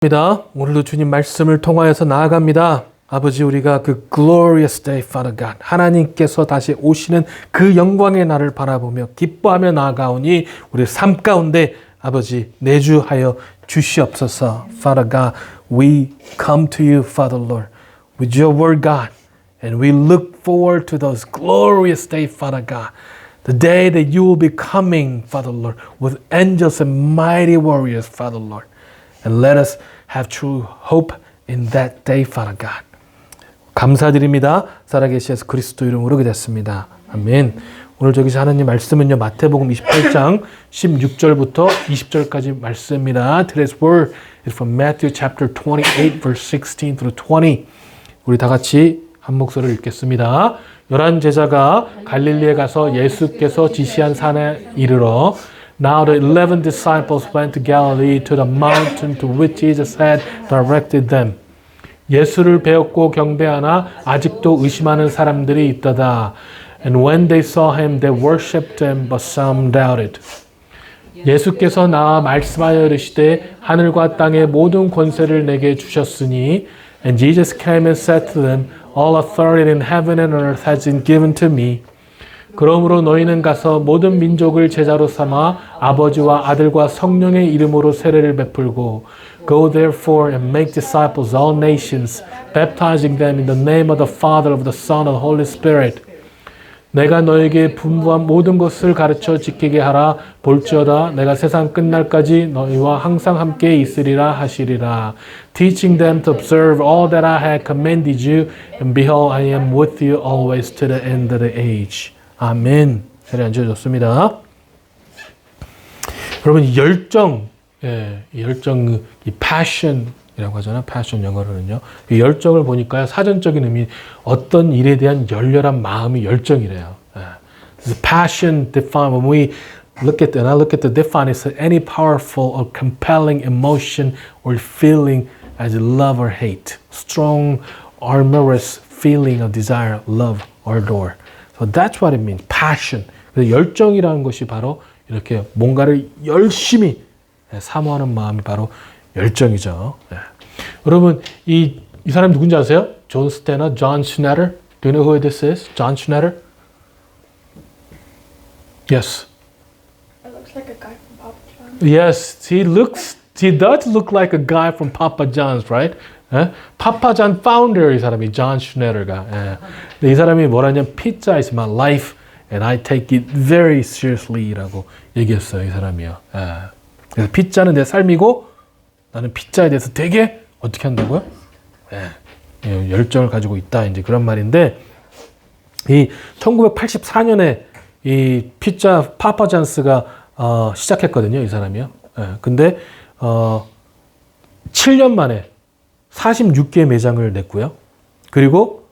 입니다. 오늘도 주님 말씀을 통하여서 나아갑니다. 아버지, 우리가 그 glorious day, Father God, 하나님께서 다시 오시는 그 영광의 날을 바라보며 기뻐하며 나아가오니 우리 삶 가운데 아버지 내주하여 주시옵소서. Father God, we come to you, Father Lord, with your word, God, and we look forward to those glorious days, Father God. The day that you will be coming, Father Lord, with angels and mighty warriors, Father Lord. And let us have true hope in that day, Father God. 감사드립니다. 살아계신 예수 그리스도 이름으로 기도했습니다. 아멘. 오늘 저기서 하나님 말씀은요, 마태복음 28장 16절부터 20절까지 말씀입니다. Today's word is from Matthew chapter 28, verse 16 through 20. 우리 다 같이 한 목소리를 읽겠습니다. 11 제자가 갈릴리에 가서 예수께서 지시한 산에 이르러 Now the 11 disciples went to Galilee to the mountain to which Jesus had directed them. 예수를 배웠고 경배하나 아직도 의심하는 사람들이 있더다. And when they saw him, they worshipped him, but some doubted. 예수께서 나와 말씀하여 이르시되 하늘과 땅의 모든 권세를 내게 주셨으니 And Jesus came and said to them, All authority in heaven and earth has been given to me. 그러므로 너희는 가서 모든 민족을 제자로 삼아 아버지와 아들과 성령의 이름으로 세례를 베풀고 Go therefore and make disciples all nations, baptizing them in the name of the Father, of the Son, and the Holy Spirit. 내가 너에게 분부한 모든 것을 가르쳐 지키게 하라. 볼지어다 내가 세상 끝날까지 너희와 항상 함께 있으리라 하시리라. Teaching them to observe all that I have commanded you, and behold, I am with you always to the end of the age. 아멘. 자리에 앉아줬습니다. 여러분, 이 열정, 이 열정, 이 passion이라고 하잖아요. passion 영어로는요. 이 열정을 보니까요, 사전적인 의미, 어떤 일에 대한 열렬한 마음이 열정이래요. Passion defined when we look at, and I look at the definition, it's any powerful or compelling emotion or feeling as love or hate, strong, amorous feeling of desire, love or adore. So that's what it means, passion. 그래서 열정이라는 것이 바로 이렇게 뭔가를 열심히 사모하는 마음이 바로 열정이죠. 네. 여러분, 이 사람이 누군지 아세요? 존 스테너, 존 슈네더. Do you know who this is? John Schneider? Yes. It looks like a guy from Papa John's. Yes, he does look like a guy from Papa John's, right? 예? Papa John founder 이 사람이 존 슈네더가. 예. 근데 이 사람이 뭐라냐면 Pizza is my life and I take it very seriously라고 얘기했어요, 이 사람이요. 예. 그래서 피자는 내 삶이고 나는 피자에 대해서 되게 어떻게 한다고요? 예. 열정을 가지고 있다, 이제 그런 말인데, 이 1984년에 이 피자 파파 존스가 시작했거든요, 이 사람이요. 예. 근데 7년 만에 46개의 매장을 냈고요. 그리고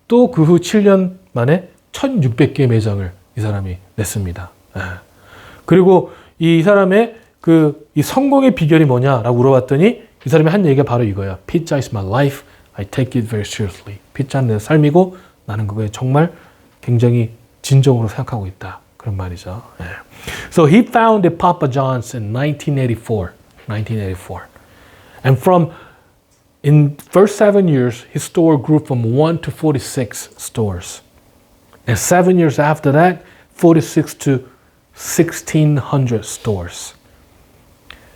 또 그 후 7년 만에 1600개의 매장을 이 사람이 냈습니다. 예. 그리고 이 사람의 이 성공의 비결이 뭐냐라고 물어봤더니 이 사람이 한 얘기가 바로 이거야. Pizza is my life. I take it very seriously. 피자는 내 삶이고 나는 그거에 정말 굉장히 진정으로 생각하고 있다. 그런 말이죠. 예. So he founded Papa John's in 1984. And in first 7 years, his store grew from 1 to 46 stores. And 7 years after that, 46 to 1,600 stores.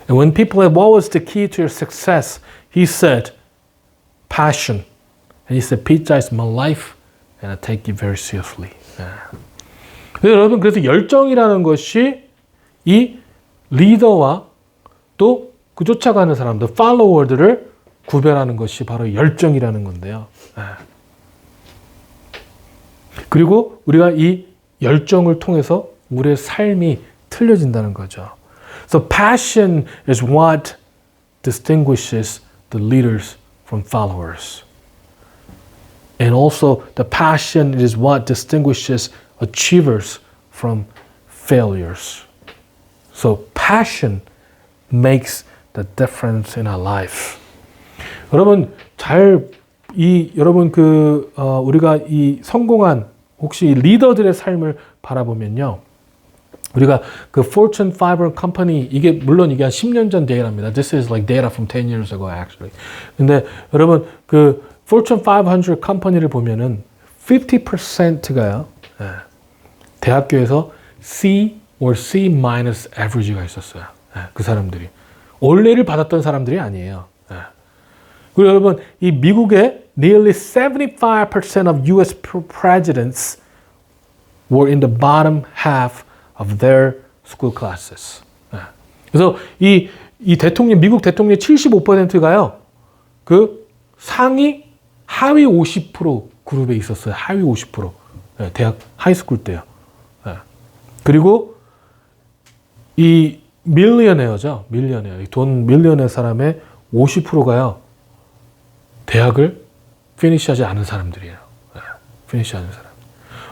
And when people said, what was the key to your success? He said, passion. And he said, pizza is my life, and I take it very seriously. 여러분, 그래서 열정이라는 것이 이 리더와 또 그 쫓아가는 사람들, 팔로워들을 구별하는 것이 바로 열정이라는 건데요. 그리고 우리가 이 열정을 통해서 우리의 삶이 틀려진다는 거죠. So passion is what distinguishes the leaders from followers. And also the passion is what distinguishes achievers from failures. So passion makes the difference in our life. 여러분, 우리가 이 성공한 혹시 리더들의 삶을 바라보면요. 우리가 그 Fortune 500 company 이게 물론 이게 한 10년 전 데이터입니다. This is like data from 10 years ago actually. 근데 여러분 그 Fortune 500 컴퍼니를 보면은 50%가요. 대학교에서 C or C minus average가 있었어요. 그 사람들이 올레를 받았던 사람들이 아니에요. 그리고 여러분 이 미국의 nearly 75% of U.S. presidents were in the bottom half of their school classes. 그래서 이 대통령 미국 대통령 75%가요. 그 상위 하위 50% 그룹에 있었어요. 하위 50%. 대학 하이스쿨 때요. 그리고 이 밀리어네어죠. 밀리어네어. 돈 밀리어네 사람의 50%가요. 대학을 피니시하지 않은 사람들이에요. 피니시하는 사람.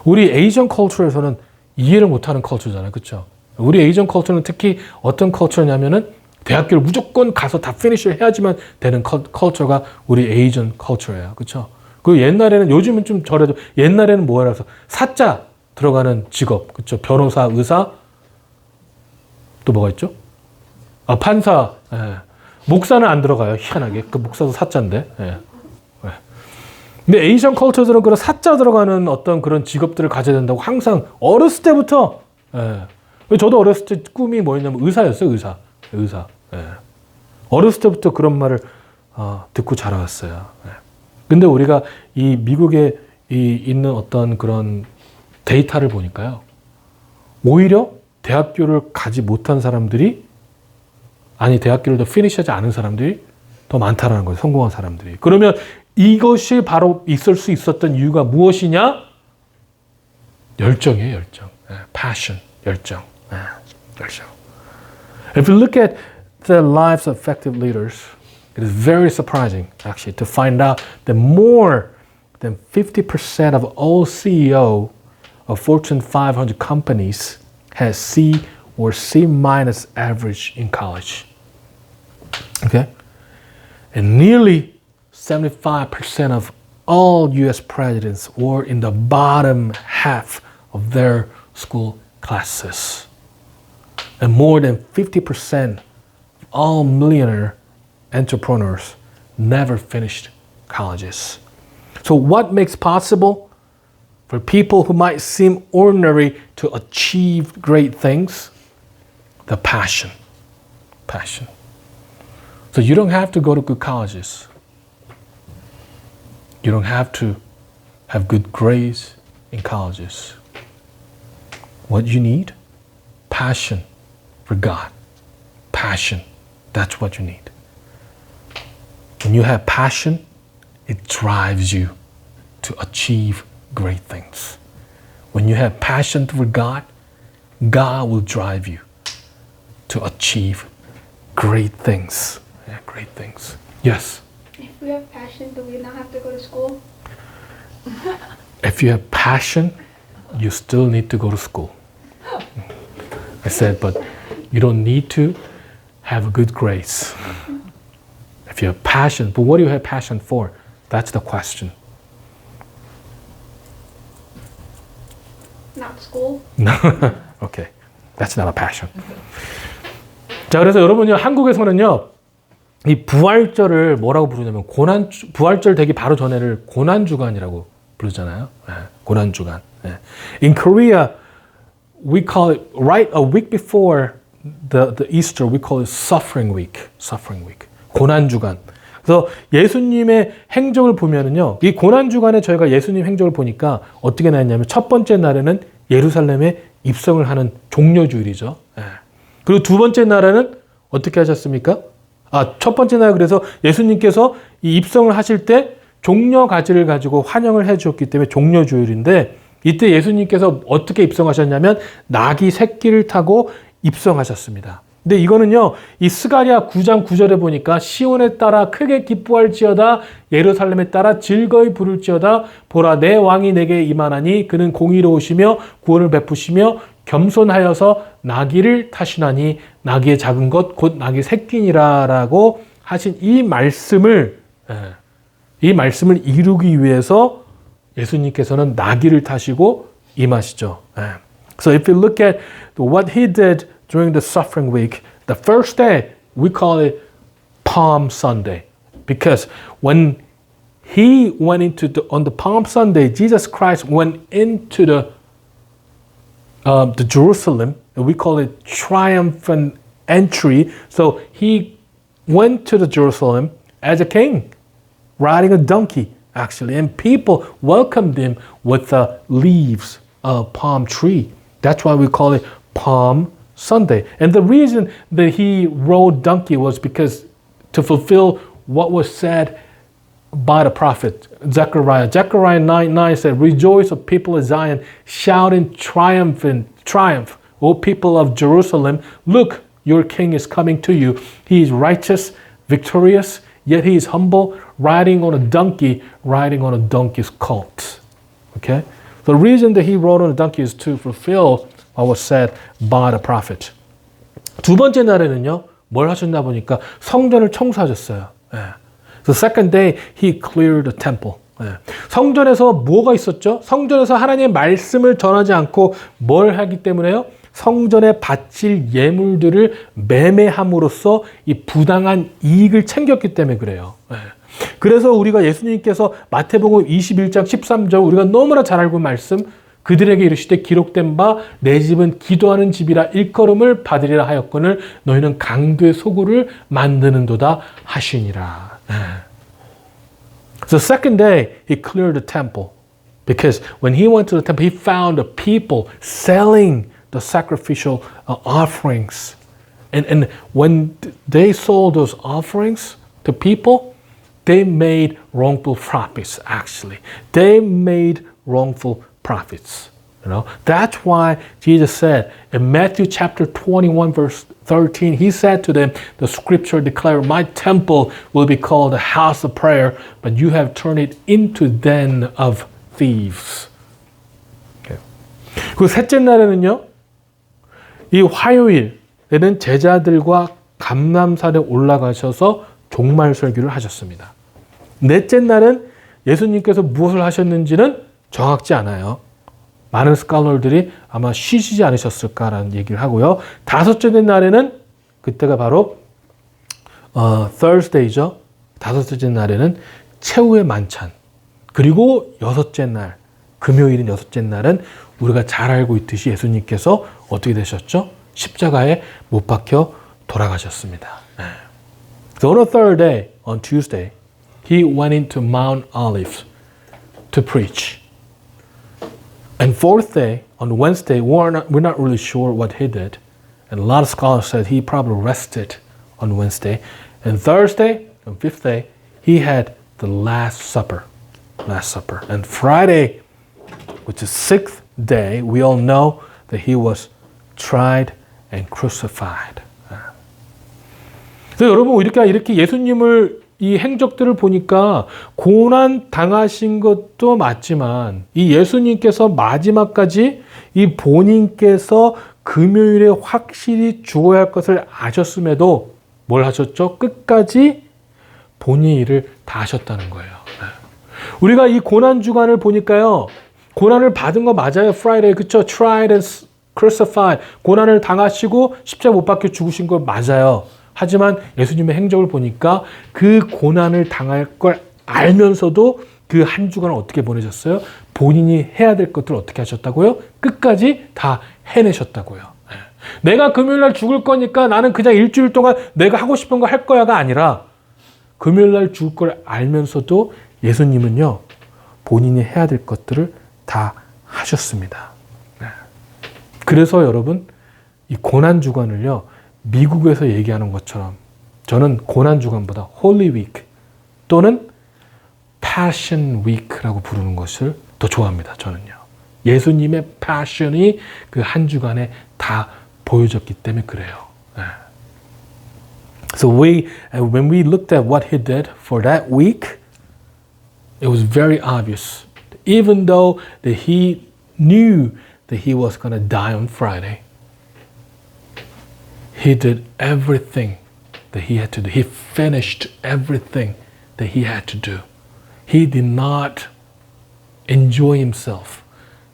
우리 에이전 컬처에서는 이해를 못하는 컬처잖아요. 그렇죠? 우리 에이전 컬처는 특히 어떤 컬처냐면은 대학교를 무조건 가서 다 피니시를 해야지만 되는 컬처가 우리 에이전 컬처예요. 그렇죠? 그 옛날에는 요즘은 좀 저래도 옛날에는 뭐라 해서 사자 들어가는 직업. 그렇죠? 변호사, 의사 또 뭐가 있죠? 아, 판사. 목사는 안 들어가요. 희한하게. 그 목사도 사자인데. 근데 에이전 컬처들은 그런 사자 들어가는 어떤 그런 직업들을 가져야 된다고 항상 어렸을 때부터 저도 어렸을 때 꿈이 뭐였냐면 의사였어요. 의사. 어렸을 때부터 그런 말을 듣고 자라왔어요. 근데 우리가 이 미국에 있는 어떤 그런 데이터를 보니까요. 오히려 대학교를 가지 못한 사람들이 대학교를 더 피니시하지 않은 사람들이 더 많다라는 거예요. 성공한 사람들이. 그러면 이것이 바로 있을 수 있었던 이유가 무엇이냐? 열정이에요, 열정. passion, 열정. 열정. If you look at the lives of effective leaders, it is very surprising, actually, to find out that more than 50% of all CEO of Fortune 500 companies has C or C minus average in college. Okay? And nearly 75% of all US presidents were in the bottom half of their school classes. And more than 50% of all millionaire entrepreneurs never finished colleges. So what makes possible for people who might seem ordinary to achieve great things? The passion. Passion. So you don't have to go to good colleges. You don't have to have good grades in colleges. What you need? Passion for God. Passion. That's what you need. When you have passion, it drives you to achieve great things. When you have passion for God, God will drive you to achieve great things. Yeah, great things. Yes? If we have passion, do we not have to go to school? If you have passion, you still need to go to school. I said, but you don't need to have a good grades. If you have passion, but what do you have passion for? That's the question. Not school. Okay, that's not a passion. 자, 그래서 여러분요, 한국에서는요, 이 부활절을 뭐라고 부르냐면 부활절 되기 바로 전에를 고난주간이라고 부르잖아요. 고난주간. In Korea, we call it right a week before the Easter. We call it suffering week. Suffering week. 고난주간. 그래서 예수님의 행적을 보면은요, 이 고난주간에 저희가 예수님 행적을 보니까 어떻게 나왔냐면 첫 번째 날에는 예루살렘에 입성을 하는 종려주일이죠. 그리고 두 번째 날에는 어떻게 하셨습니까? 첫 번째 날 그래서 예수님께서 이 입성을 하실 때 종려 가지를 가지고 환영을 해 주었기 때문에 종려주일인데 이때 예수님께서 어떻게 입성하셨냐면 낙이 새끼를 타고 입성하셨습니다. 근데 이거는요, 이 스가랴 9장 9절에 보니까 시온에 따라 크게 기뻐할지어다 예루살렘에 따라 즐거이 부를지어다 보라 내 왕이 내게 임하나니 그는 공의로우시며 구원을 베푸시며 겸손하여서 나귀를 타시나니 나귀의 작은 것 곧 나귀 새끼니라라고 하신 이 말씀을 이루기 위해서 예수님께서는 나귀를 타시고 임하시죠. So if you look at what he did during the suffering week, the first day, we call it Palm Sunday. Because when he went on the Palm Sunday, Jesus Christ went into the Jerusalem, and we call it triumphant entry. So he went to the Jerusalem as a king, riding a donkey, actually, and people welcomed him with the leaves of palm tree. That's why we call it Palm Sunday. And the reason that he rode donkey was because to fulfill what was said by the prophet Zechariah. Zechariah 9:9 said, "Rejoice, O people of Zion, shout in triumph, O people of Jerusalem. Look, your king is coming to you. He is righteous, victorious, yet he is humble, riding on a donkey's colt." Okay? The reason that he rode on a donkey is to fulfill what was said by the prophet. 두 번째 날에는요, 뭘 하셨나 보니까 성전을 청소하셨어요. 예. The second day, he cleared the temple. 예. 성전에서 뭐가 있었죠? 성전에서 하나님의 말씀을 전하지 않고 뭘 하기 때문에요? 성전에 바칠 예물들을 매매함으로써 이 부당한 이익을 챙겼기 때문에 그래요. 예. 그래서 우리가 예수님께서 마태복음 21장 13절 우리가 너무나 잘 알고 말씀 그들에게 이르시되 기록된 바 내 집은 기도하는 집이라 일컬음을 받으리라 하였거늘 너희는 강도의 소굴을 만드는도다 하시니라. So second day he cleared the temple because when he went to the temple he found the people selling the sacrificial offerings and when they sold those offerings to people they made wrongful profits actually. They made wrongful profits. You know, that's why Jesus said in Matthew chapter 21 verse 13, he said to them, the scripture declared, my temple will be called a house of prayer, but you have turned it into den of thieves. Okay. 그 셋째 날에는요, 이 화요일에는 제자들과 감람산에 올라가셔서 종말 설교를 하셨습니다. 넷째 날은 예수님께서 무엇을 하셨는지는 정확지 않아요. 많은 스칼러들이 아마 쉬시지 않으셨을까라는 얘기를 하고요. 다섯째 날에는 그때가 바로 Thursday죠. 다섯째 날에는 최후의 만찬. 그리고 여섯째 날, 금요일인 여섯째 날은 우리가 잘 알고 있듯이 예수님께서 어떻게 되셨죠? 십자가에 못 박혀 돌아가셨습니다. So on the third day, on Tuesday, he went into Mount Olives to preach. And fourth day, on Wednesday, we're not really sure what he did. And a lot of scholars said he probably rested on Wednesday. And Thursday, on fifth day, he had the Last Supper. And Friday, which is sixth day, we all know that he was tried and crucified. 그래서 여러분 이렇게 예수님을 이 행적들을 보니까 고난 당하신 것도 맞지만 이 예수님께서 마지막까지 이 본인께서 금요일에 확실히 죽어야 할 것을 아셨음에도 뭘 하셨죠? 끝까지 본인의 일을 다 하셨다는 거예요. 우리가 이 고난 주간을 보니까요. 고난을 받은 거 맞아요. Friday, 그쵸? Tried and crucified. 고난을 당하시고 십자가 못 박혀 죽으신 거 맞아요. 하지만 예수님의 행적을 보니까 그 고난을 당할 걸 알면서도 그 한 주간을 어떻게 보내셨어요? 본인이 해야 될 것들을 어떻게 하셨다고요? 끝까지 다 해내셨다고요. 내가 금요일날 죽을 거니까 나는 그냥 일주일 동안 내가 하고 싶은 거 할 거야가 아니라 금요일날 죽을 걸 알면서도 예수님은요. 본인이 해야 될 것들을 다 하셨습니다. 그래서 여러분 이 고난 주간을요. 미국에서 얘기하는 것처럼 저는 고난 주간보다 Holy Week 또는 Passion Week라고 부르는 것을 더 좋아합니다. 저는요. 예수님의 passion이 그 한 주간에 다 보여졌기 때문에 그래요. So when we looked at what he did for that week, it was very obvious. Even though that he knew that he was going to die on Friday, he did everything that he had to do. He finished everything that he had to do. He did not enjoy himself.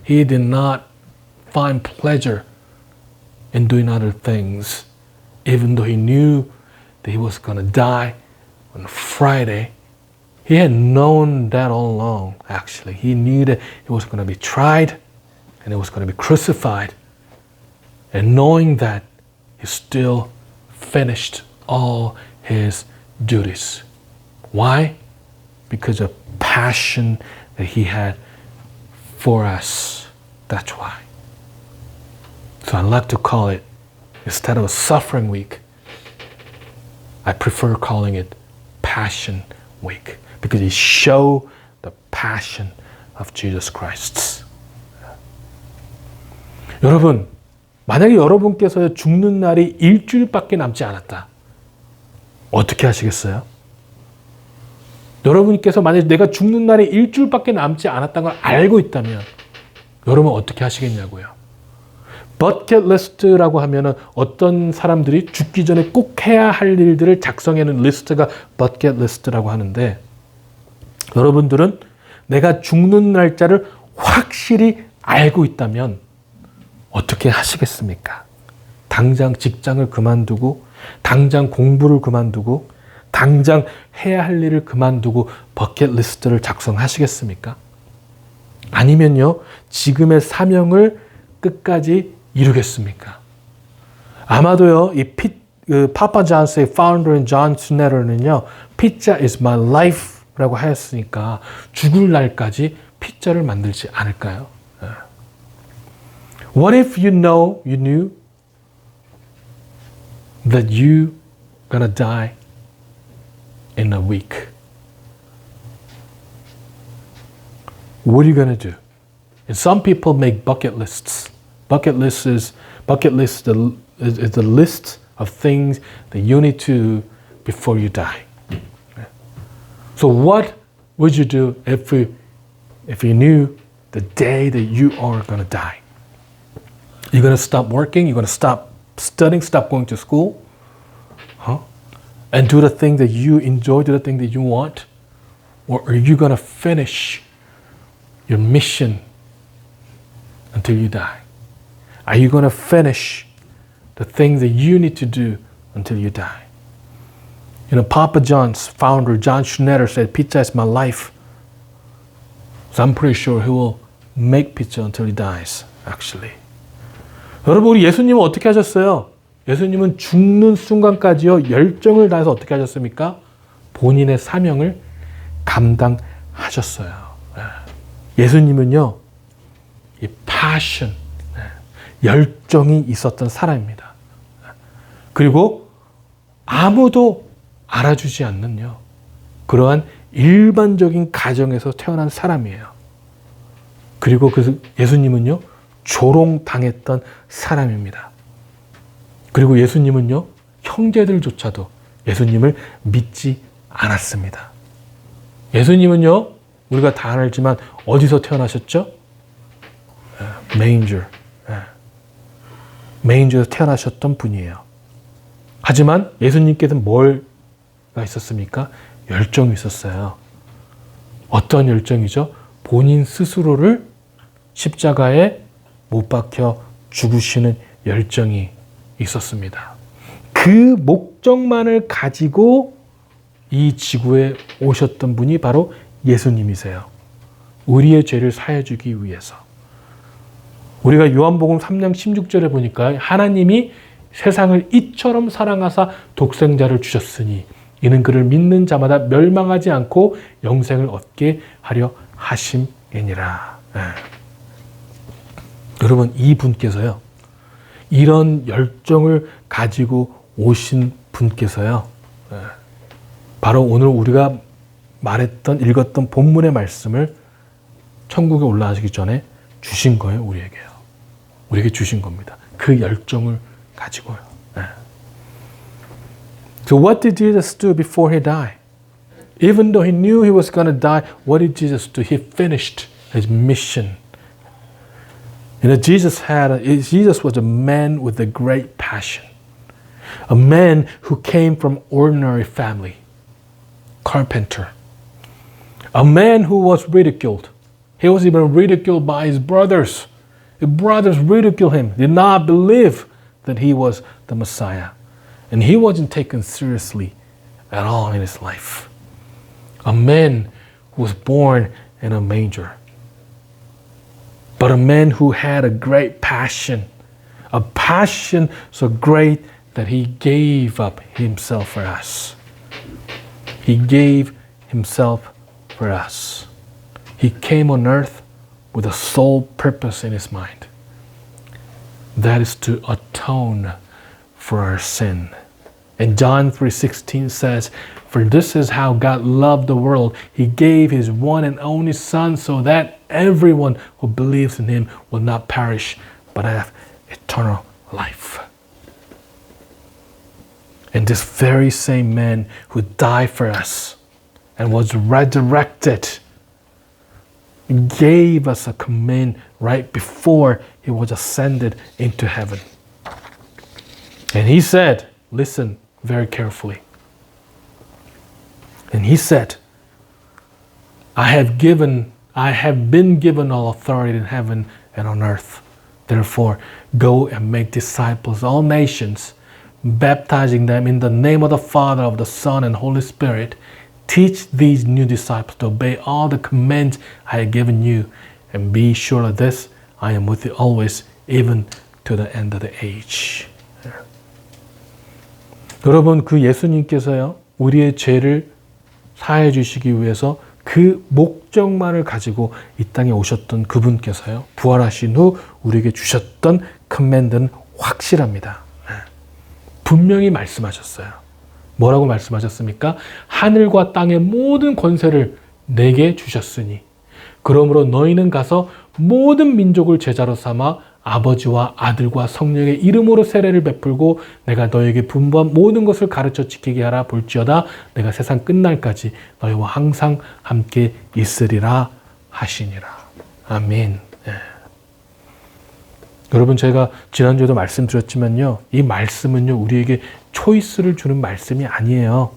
He did not find pleasure in doing other things, even though he knew that he was going to die on Friday. He had known that all along, actually. He knew that he was going to be tried and he was going to be crucified. And knowing that, he still finished all his duties. Why? Because of passion that he had for us. That's why. So I like to call it, instead of a suffering week, I prefer calling it Passion Week. Because it shows the passion of Jesus Christ. 여러분, 만약에 여러분께서 죽는 날이 일주일밖에 남지 않았다. 어떻게 하시겠어요? 여러분께서 만약에 내가 죽는 날이 일주일밖에 남지 않았다는 걸 알고 있다면 여러분 어떻게 하시겠냐고요. 버킷리스트라고 하면은 어떤 사람들이 죽기 전에 꼭 해야 할 일들을 작성해놓은 리스트가 버킷리스트라고 하는데 여러분들은 내가 죽는 날짜를 확실히 알고 있다면 어떻게 하시겠습니까? 당장 직장을 그만두고 당장 공부를 그만두고 당장 해야 할 일을 그만두고 버킷리스트를 작성하시겠습니까? 아니면요, 지금의 사명을 끝까지 이루겠습니까? 아마도요, 파파 존스의 파운더인 존 스네러는요, Pizza is my life 라고 하였으니까 죽을 날까지 피자를 만들지 않을까요? What if you knew that you gonna die in a week? What are you gonna do? And some people make bucket lists. Bucket list is the list of things that you need to do before you die. So what would you do if you knew the day that you are going to die? You're going to stop working? You're going to stop studying, stop going to school? And do the thing that you enjoy, do the thing that you want? Or are you going to finish your mission until you die? Are you going to finish the thing that you need to do until you die? You know, Papa John's founder, John Schneider, said, pizza is my life. So I'm pretty sure he will make pizza until he dies, actually. 여러분, 우리 예수님은 어떻게 하셨어요? 예수님은 죽는 순간까지요, 열정을 다해서 어떻게 하셨습니까? 본인의 사명을 감당하셨어요. 예수님은요, 이 passion, 열정이 있었던 사람입니다. 그리고 아무도 알아주지 않는요, 그러한 일반적인 가정에서 태어난 사람이에요. 그리고 그 예수님은요, 조롱당했던 사람입니다. 그리고 예수님은요, 형제들조차도 예수님을 믿지 않았습니다. 예수님은요, 우리가 다 알지만 어디서 태어나셨죠? 메인저에서 태어나셨던 분이에요. 하지만 예수님께서는 뭐가 있었습니까? 열정이 있었어요. 어떤 열정이죠? 본인 스스로를 십자가에 못 박혀 죽으시는 열정이 있었습니다. 그 목적만을 가지고 이 지구에 오셨던 분이 바로 예수님이세요. 우리의 죄를 사해 주기 위해서. 우리가 요한복음 3장 16절에 보니까 하나님이 세상을 이처럼 사랑하사 독생자를 주셨으니 이는 그를 믿는 자마다 멸망하지 않고 영생을 얻게 하려 하심이니라. 여러분, 이 분께서요, 이런 열정을 가지고 오신 분께서요, 바로 오늘 우리가 말했던, 읽었던 본문의 말씀을 천국에 올라가시기 전에 주신 거예요, 우리에게요. 우리에게 주신 겁니다. 그 열정을 가지고요. So what did Jesus do before he died? Even though he knew he was going to die, what did Jesus do? He finished his mission. You know, Jesus was a man with a great passion. A man who came from ordinary family. Carpenter. A man who was ridiculed. He was even ridiculed by his brothers. His brothers ridiculed him, did not believe that he was the Messiah. And he wasn't taken seriously at all in his life. A man who was born in a manger. But a man who had a great passion. A passion so great that he gave up himself for us. He gave himself for us. He came on earth with a sole purpose in his mind. That is to atone for our sin. And John 3:16 says, "For this is how God loved the world. He gave his one and only Son so that everyone who believes in him will not perish but have eternal life." And this very same man who died for us and was resurrected gave us a command right before he was ascended into heaven. And he said, listen very carefully. And he said, I have been given all authority in heaven and on earth. Therefore, go and make disciples of all nations, baptizing them in the name of the Father, of the Son, and Holy Spirit. Teach these new disciples to obey all the commands I have given you. And be sure of this, I am with you always, even to the end of the age. 여러분, 그 예수님께서요, 우리의 죄를 사해 주시기 위해서 그 목적만을 가지고 이 땅에 오셨던 그분께서요, 부활하신 후 우리에게 주셨던 커맨드는 확실합니다. 분명히 말씀하셨어요. 뭐라고 말씀하셨습니까? 하늘과 땅의 모든 권세를 내게 주셨으니 그러므로 너희는 가서 모든 민족을 제자로 삼아 아버지와 아들과 성령의 이름으로 세례를 베풀고 내가 너에게 분부한 모든 것을 가르쳐 지키게 하라. 볼지어다 내가 세상 끝날까지 너희와 항상 함께 있으리라 하시니라. 아멘. 예. 여러분, 제가 지난주에도 말씀드렸지만요, 이 말씀은요 우리에게 초이스를 주는 말씀이 아니에요.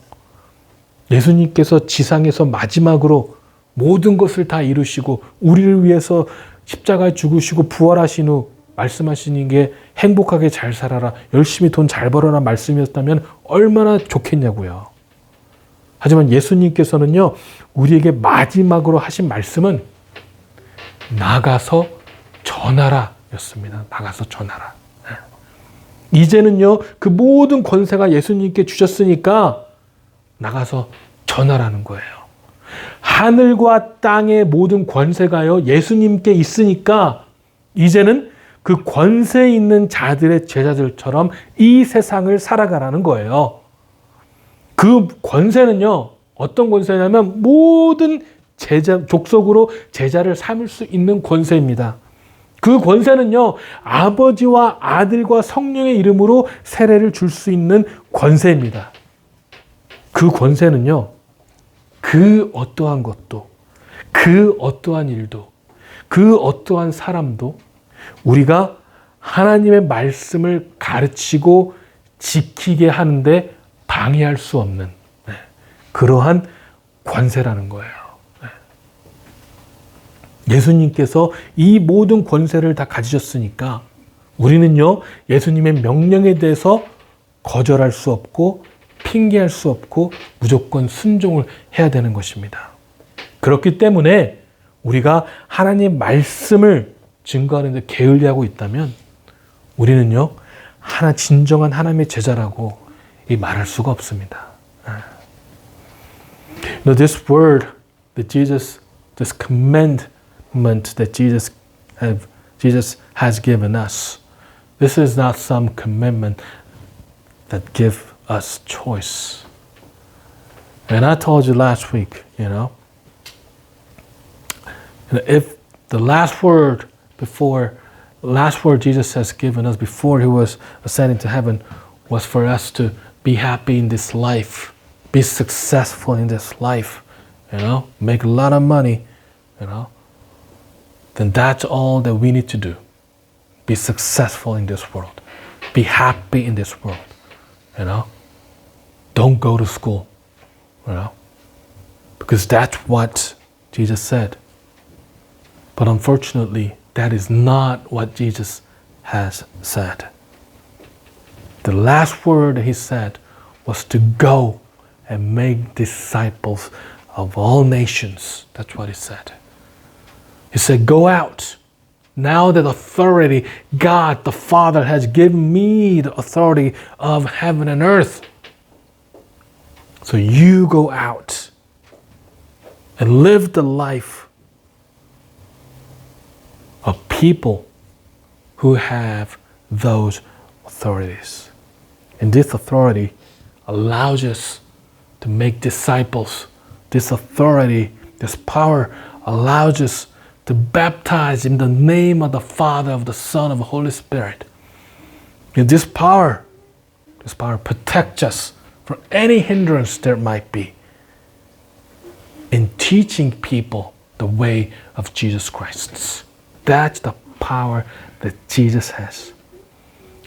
예수님께서 지상에서 마지막으로 모든 것을 다 이루시고 우리를 위해서 십자가에 죽으시고 부활하신 후 말씀하시는 게 행복하게 잘 살아라, 열심히 돈 잘 벌어라 말씀이었다면 얼마나 좋겠냐고요. 하지만 예수님께서는요 우리에게 마지막으로 하신 말씀은 나가서 전하라 였습니다. 나가서 전하라. 이제는요 그 모든 권세가 예수님께 주셨으니까 나가서 전하라는 거예요. 하늘과 땅의 모든 권세가요 예수님께 있으니까 이제는 그 권세 있는 자들의 제자들처럼 이 세상을 살아가라는 거예요. 그 권세는요 어떤 권세냐면 모든 족속으로 제자를 삼을 수 있는 권세입니다. 그 권세는요 아버지와 아들과 성령의 이름으로 세례를 줄 수 있는 권세입니다. 그 권세는요 그 어떠한 것도, 그 어떠한 일도, 그 어떠한 사람도 우리가 하나님의 말씀을 가르치고 지키게 하는데 방해할 수 없는 그러한 권세라는 거예요. 예수님께서 이 모든 권세를 다 가지셨으니까 우리는요 예수님의 명령에 대해서 거절할 수 없고 핑계할 수 없고 무조건 순종을 해야 되는 것입니다. 그렇기 때문에 우리가 하나님 말씀을 증거하는 데 게을리하고 있다면 우리는요 진정한 하나님의 제자라고 말할 수가 없습니다. Now this word that this commandment that Jesus has given us, this is not some commandment that give us choice. And I told you last week, if the last word Jesus has given us before he was ascending to heaven was for us to be happy in this life, be successful in this life, make a lot of money, then that's all that we need to do. Be successful in this world. Be happy in this world. Don't go to school. Because that's what Jesus said. But unfortunately, that is not what Jesus has said. The last word he said was to go and make disciples of all nations. That's what he said. He said, go out. Now that authority, God the Father has given me the authority of heaven and earth. So you go out and live the life of people who have those authorities. And this authority allows us to make disciples. This authority, this power allows us to baptize in the name of the Father, of the Son, of the Holy Spirit. And this power protects us from any hindrance there might be in teaching people the way of Jesus Christ. That's the power that Jesus has.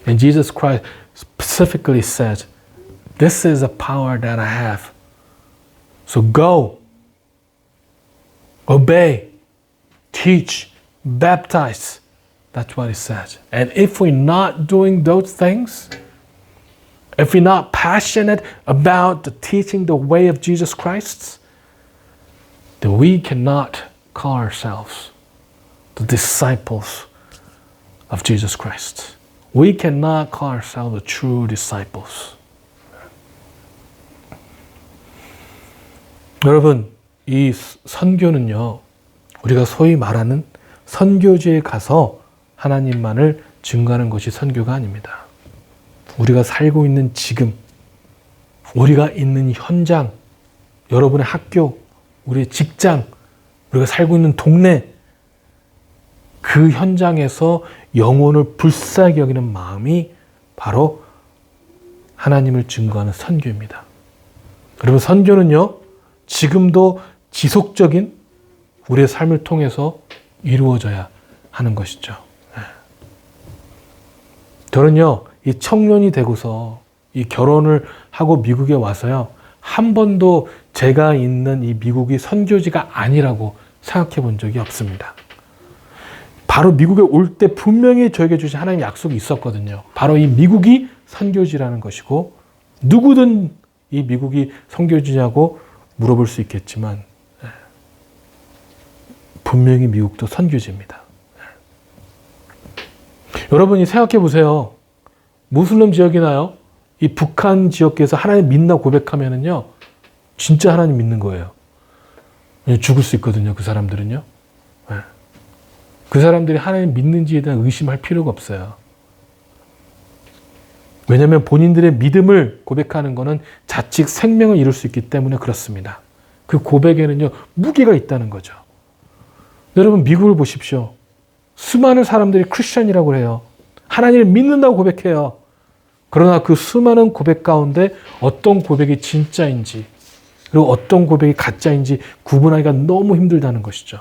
And Jesus Christ specifically said, this is a power that I have. So go, obey, teach, baptize. That's what he said. And if we're not doing those things, if we're not passionate about the teaching the way of Jesus Christ, then we cannot call ourselves the disciples of Jesus Christ. We cannot call ourselves the true disciples. 여러분, 이 선교는요, 우리가 소위 말하는 선교지에 가서 하나님만을 증거하는 것이 선교가 아닙니다. 우리가 살고 있는 지금, 우리가 있는 현장, 여러분의 학교, 우리의 직장, 우리가 살고 있는 동네, 그 현장에서 영혼을 불쌍히 여기는 마음이 바로 하나님을 증거하는 선교입니다. 여러분, 선교는요, 지금도 지속적인 우리의 삶을 통해서 이루어져야 하는 것이죠. 저는요, 이 청년이 되고서 이 결혼을 하고 미국에 와서요, 한 번도 제가 있는 이 미국이 선교지가 아니라고 생각해 본 적이 없습니다. 바로 미국에 올 때 분명히 저에게 주신 하나님의 약속이 있었거든요. 바로 이 미국이 선교지라는 것이고, 누구든 이 미국이 선교지냐고 물어볼 수 있겠지만, 분명히 미국도 선교지입니다. 여러분이 생각해 보세요. 무슬림 지역이나요? 이 북한 지역에서 하나님 믿나 고백하면은요, 진짜 하나님 믿는 거예요. 죽을 수 있거든요, 그 사람들은요. 그 사람들이 하나님 믿는지에 대한 의심할 필요가 없어요. 왜냐하면 본인들의 믿음을 고백하는 것은 자칫 생명을 잃을 수 있기 때문에 그렇습니다. 그 고백에는요, 무게가 있다는 거죠. 여러분, 미국을 보십시오. 수많은 사람들이 크리스천이라고 해요. 하나님을 믿는다고 고백해요. 그러나 그 수많은 고백 가운데 어떤 고백이 진짜인지, 그리고 어떤 고백이 가짜인지 구분하기가 너무 힘들다는 것이죠.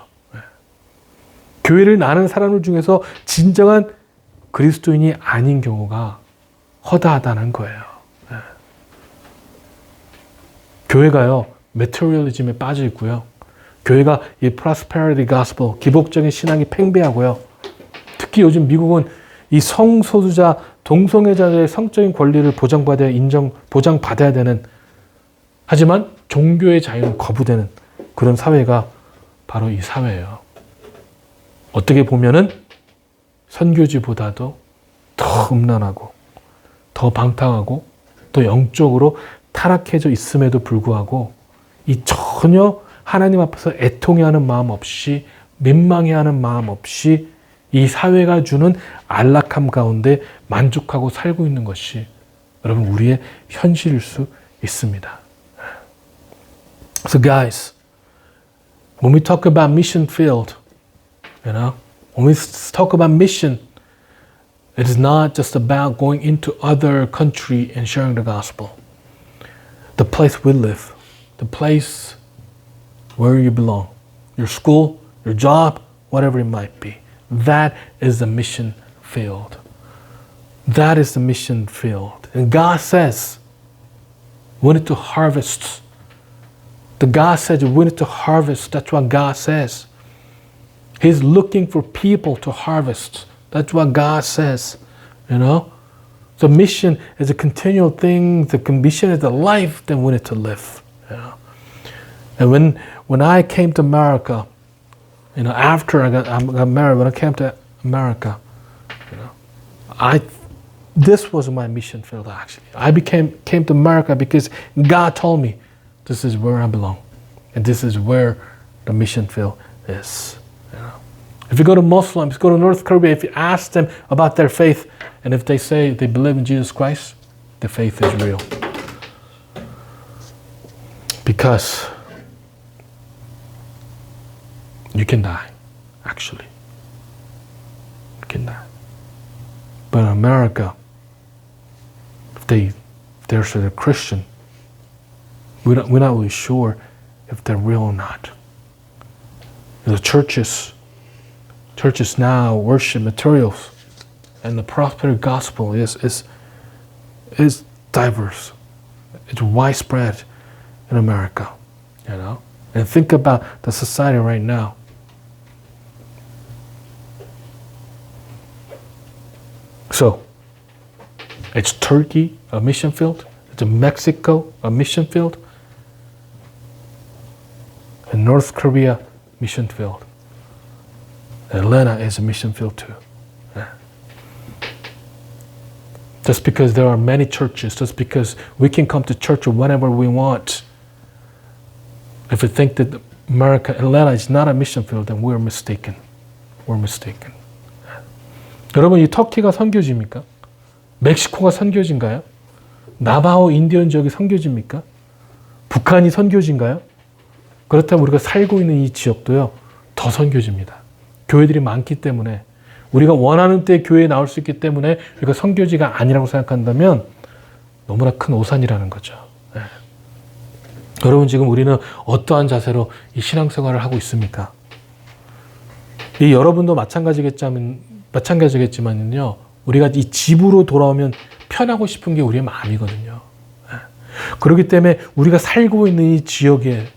교회를 나는 사람들 중에서 진정한 그리스도인이 아닌 경우가 허다하다는 거예요. 교회가요, 메테리얼리즘에 빠져 있고요. 교회가 이 프로스페리티 가스펠, 기복적인 신앙이 팽배하고요. 특히 요즘 미국은 이 성소수자, 동성애자들의 성적인 권리를 보장받아야 되는, 하지만 종교의 자유는 거부되는 그런 사회가 바로 이 사회예요. 어떻게 보면은 선교지보다도 더 음란하고, 더 방탕하고, 더 영적으로 타락해져 있음에도 불구하고 이 전혀 하나님 앞에서 애통해하는 마음 없이, 민망해하는 마음 없이 이 사회가 주는 안락함 가운데 만족하고 살고 있는 것이 여러분 우리의 현실일 수 있습니다. So guys, when we talk about mission field, when we talk about mission, it is not just about going into other country and sharing the gospel. The place we live, the place where you belong, your school, your job, whatever it might be. That is the mission field. That is the mission field. And God says, we need to harvest. The God says we need to harvest. That's what God says. He's looking for people to harvest. That's what God says, you know. So mission is a continual thing. The mission is the life that we need to live, you know. And when I came to America, you know, after I got married, when I came to America, you know, this was my mission field actually. I came to America because God told me this is where I belong, and this is where the mission field is. You know, if you go to Muslims, go to North Korea, if you ask them about their faith, and if they say they believe in Jesus Christ, the faith is real. Because you can die, actually. You can die. But in America, if they're a Christian, we're not really sure if they're real or not. The churches now worship materials, and the prosperity gospel is diverse. It's widespread in America, you know. And think about the society right now. So, it's Turkey, a mission field. It's Mexico, a mission field. And North Korea, mission field. Atlanta is a mission field too. Yeah. Just because there are many churches, just because we can come to church whenever we want, if we think that America, Atlanta is not a mission field, then we're mistaken. We're mistaken. 여러분, 이 터키가 선교지입니까? 멕시코가 선교지인가요? 나바호 인디언 지역이 선교지입니까? 북한이 선교지인가요? 그렇다면 우리가 살고 있는 이 지역도요, 더 선교지입니다. 교회들이 많기 때문에, 우리가 원하는 때 교회에 나올 수 있기 때문에 우리가 선교지가 아니라고 생각한다면 너무나 큰 오산이라는 거죠. 네. 여러분, 지금 우리는 어떠한 자세로 이 신앙생활을 하고 있습니까? 이 여러분도 마찬가지겠지만요, 우리가 이 집으로 돌아오면 편하고 싶은 게 우리의 마음이거든요. 네. 그렇기 때문에 우리가 살고 있는 이 지역에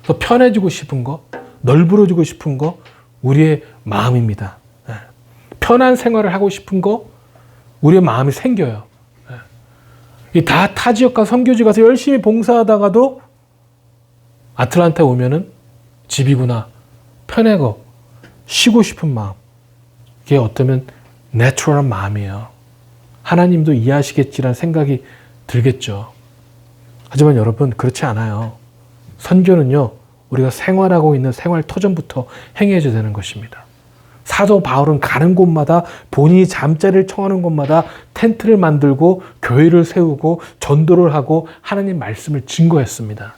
더 편해지고 싶은 거, 넓어지고 싶은 거, 우리의 마음입니다. 네. 편한 생활을 하고 싶은 거, 우리의 마음이 생겨요. 네. 다 타 지역 가서 선교지 가서 열심히 봉사하다가도 아틀란타에 오면은 집이구나, 편하고 쉬고 싶은 마음, 이게 어쩌면 내추럴한 마음이에요. 하나님도 이해하시겠지라는 생각이 들겠죠. 하지만 여러분, 그렇지 않아요. 선교는요, 우리가 생활하고 있는 생활 터전부터 행해져야 되는 것입니다. 사도 바울은 가는 곳마다 본인이 잠자리를 청하는 곳마다 텐트를 만들고 교회를 세우고 전도를 하고 하나님 말씀을 증거했습니다.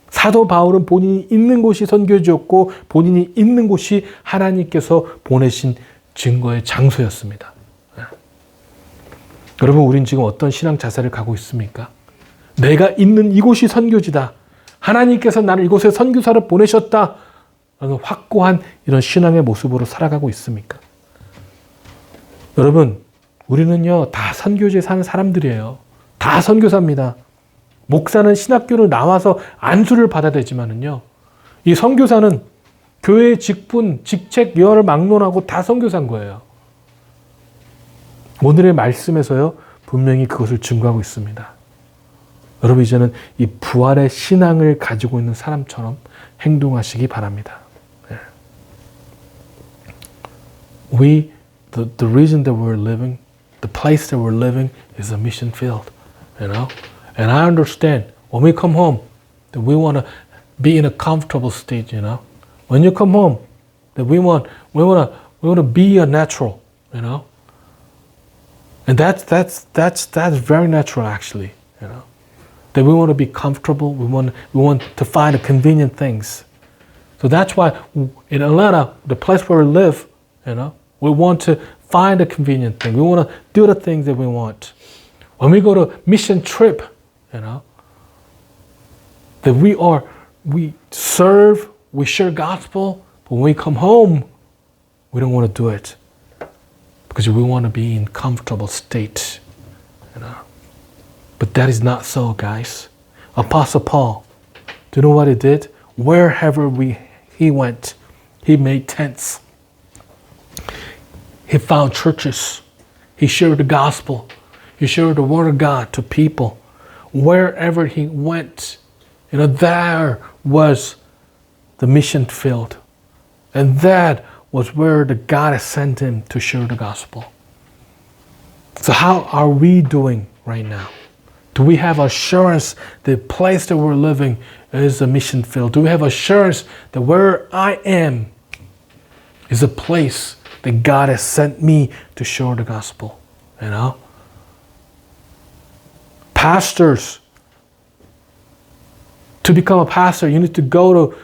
사도 바울은 본인이 있는 곳이 선교지였고 본인이 있는 곳이 하나님께서 보내신 증거의 장소였습니다. 여러분, 우린 지금 어떤 신앙 자세를 가고 있습니까? 내가 있는 이곳이 선교지다. 하나님께서 나를 이곳에 선교사를 보내셨다. 라는 확고한 이런 신앙의 모습으로 살아가고 있습니까? 여러분, 우리는요, 다 선교지에 사는 사람들이에요. 다 선교사입니다. 목사는 신학교를 나와서 안수를 받아야 되지만은요, 이 선교사는 교회의 직분, 직책, 여를 막론하고 다 선교사인 거예요. 오늘의 말씀에서요, 분명히 그것을 증거하고 있습니다. 여러분, 이제는 이 부활의 신앙을 가지고 있는 사람처럼 행동하시기 바랍니다. The reason that we're living, the place that we're living is a mission field, you know? And I understand when we come home that we want to be in a comfortable state, you know? When you come home, that we want to be a natural, you know? And that's very natural actually, you know? That we want to be comfortable, we want to find convenient things. So that's why in Atlanta, the place where we live, you know, we want to find a convenient thing. We want to do the things that we want. When we go to mission trip, you know, that we serve, we share gospel, but when we come home, we don't want to do it because we want to be in comfortable state, you know. But that is not so, guys. Apostle Paul, do you know what he did? Wherever he went, He made tents. He found churches. He shared the gospel. He shared the word of God to people. Wherever he went, there was the mission field. And that was where the God has sent him to share the gospel. So how are we doing right now? Do we have assurance the place that we're living is a mission field? Do we have assurance that where I am is a place that God has sent me to share the gospel? Pastors, to become a pastor, you need to go to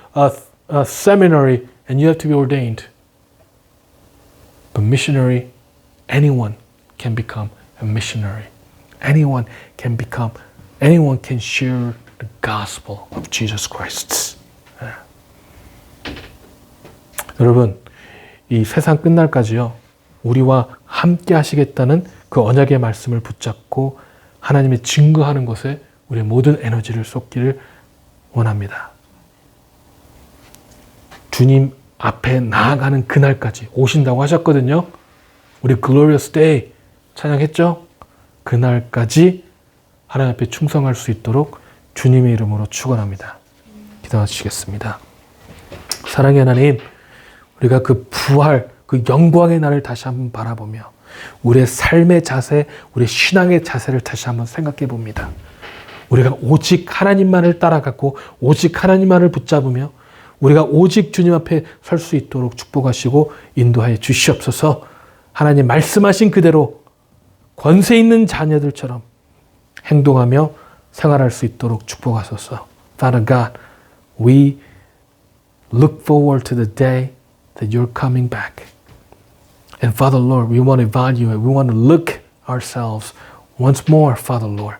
a seminary and you have to be ordained. But missionary, anyone can become a missionary. Anyone can share the gospel of Jesus Christ. 여러분, 이 세상 끝날까지요, 우리와 함께 하시겠다는 그 언약의 말씀을 붙잡고 하나님의 증거하는 것에 우리의 모든 에너지를 쏟기를 원합니다. 주님 앞에 나아가는 그날까지 오신다고 하셨거든요. 우리 Glorious Day 찬양했죠? 그날까지 하나님 앞에 충성할 수 있도록 주님의 이름으로 축원합니다. 기도하시겠습니다. 사랑의 하나님, 우리가 그 부활, 그 영광의 날을 다시 한번 바라보며 우리의 삶의 자세, 우리의 신앙의 자세를 다시 한번 생각해 봅니다. 우리가 오직 하나님만을 따라가고 오직 하나님만을 붙잡으며 우리가 오직 주님 앞에 설 수 있도록 축복하시고 인도하여 주시옵소서. 하나님 말씀하신 그대로 권세 있는 자녀들처럼 행동하며 생활할 수 있도록 축복하소서. Father God, we look forward to the day that you're coming back. And Father Lord, we want to evaluate, we want to look ourselves once more, Father Lord,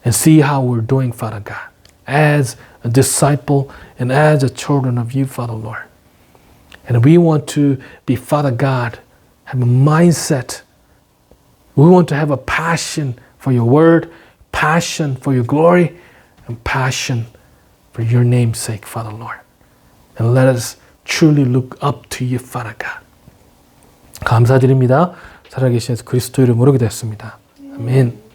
and see how we're doing, Father God, as a disciple and as a children of you, Father Lord. And we want to be, Father God, have a mindset. We want to have a passion for your word, passion for your glory, and passion for your name's sake, Father Lord. And let us truly look up to you, Father God. 감사드립니다. 살아계신 예수 그리스도 이름으로 기도했습니다. 아멘.